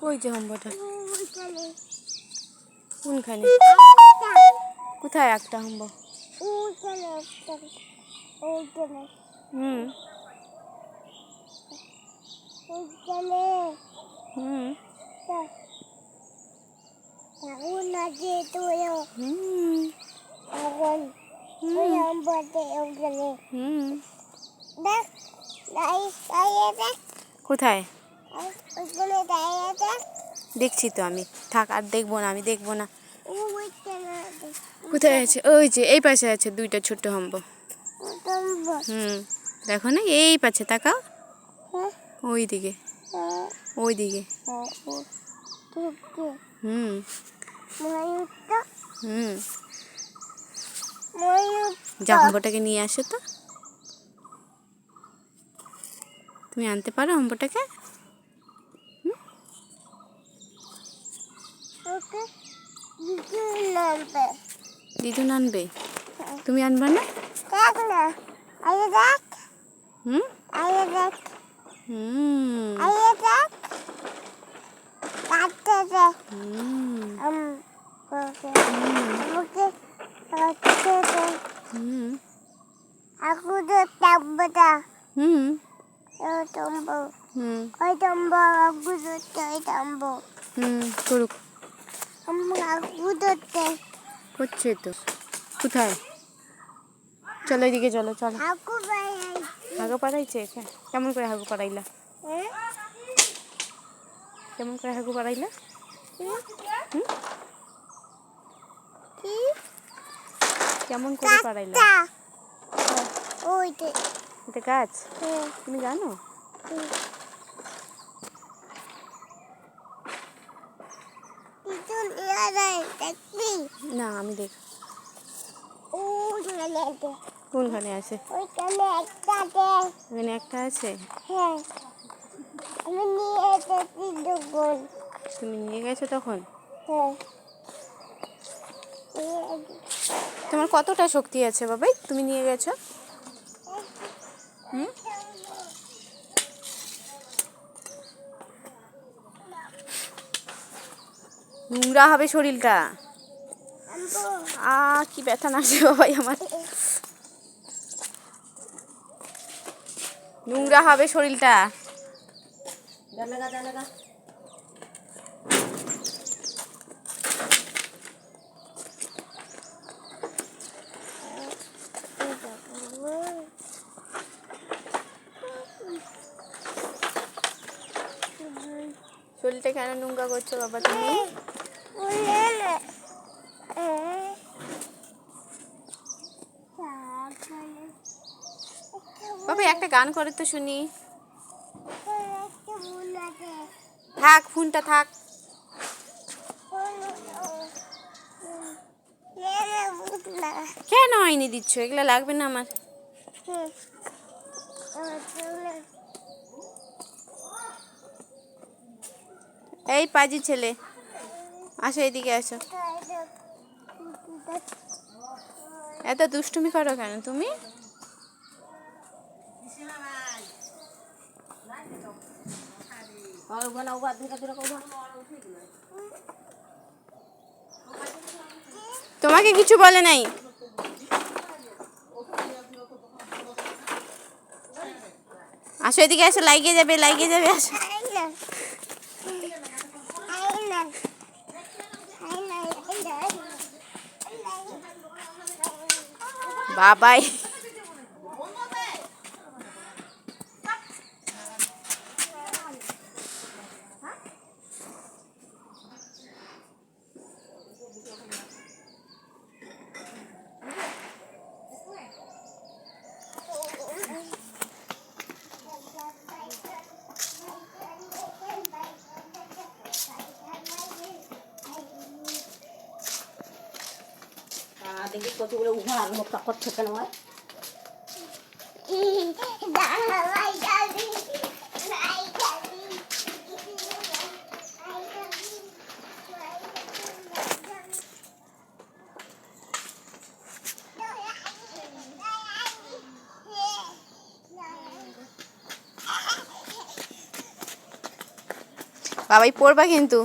ওই যে হাম্বাটা কোনখানে? কোথায় একটা হাম্বা? হুম হুম কোথায় দেখছি তো আমি। থাক, আর দেখবো না, আমি দেখবো না। কোথায় আছে? ওই যে এই পাশে আছে দুইটা ছোট্ট হাম্বা। দেখো না, এই পাশে তাকাও, ওই দিকে, ওই দিকে। হুম হুম যা, হাম্বাটাকে নিয়ে আসো তো। তুমি আনতে পারো হাম্বাটাকে? দিদুন আনবে, তুমি আনবা না? হুম করুক, করছে তো। কোথায়? চলো এদিকে, চলো চলো। হাগু পাড়াইছে? কেমন করে হাগু পাড়াইলা? কেমন করে হাগু পাড়াইলা? কেমন করে পাড়াইলা? এটা গাছ? তুমি জানো? না, আমি দেখ। কোনখানে আছে? ওখানে একটা আছে। তুমি নিয়ে গেছো তখন? তোমার কতটা শক্তি আছে বাবাই, তুমি নিয়ে গেছো? নোংরা হবে শরীরটা। কি ব্যথা নাচে বাবাই আমার। নোংরা হবে শরীরটা। শরীরটা কেন নোংরা করছো বাবা তুমি? বাবা একটা গান করে তো শুনি। থাক, ফোনটা থাক। কেন আইনি দিচ্ছ? এগুলা লাগবে না আমার। এই পাজি ছেলে, আসো এদিকে আসো। এত দুষ্টুমি করো কেন তুমি? তোমাকে কিছু বলে নাই? আসো এদিকে আসো, লাগিয়ে যাবে, লাগিয়ে যাবে, আসো। বাবাই দেখি কতগুলো উঠা মুখটা করছে কেন হয়? বাবাই পড়বা কিন্তু।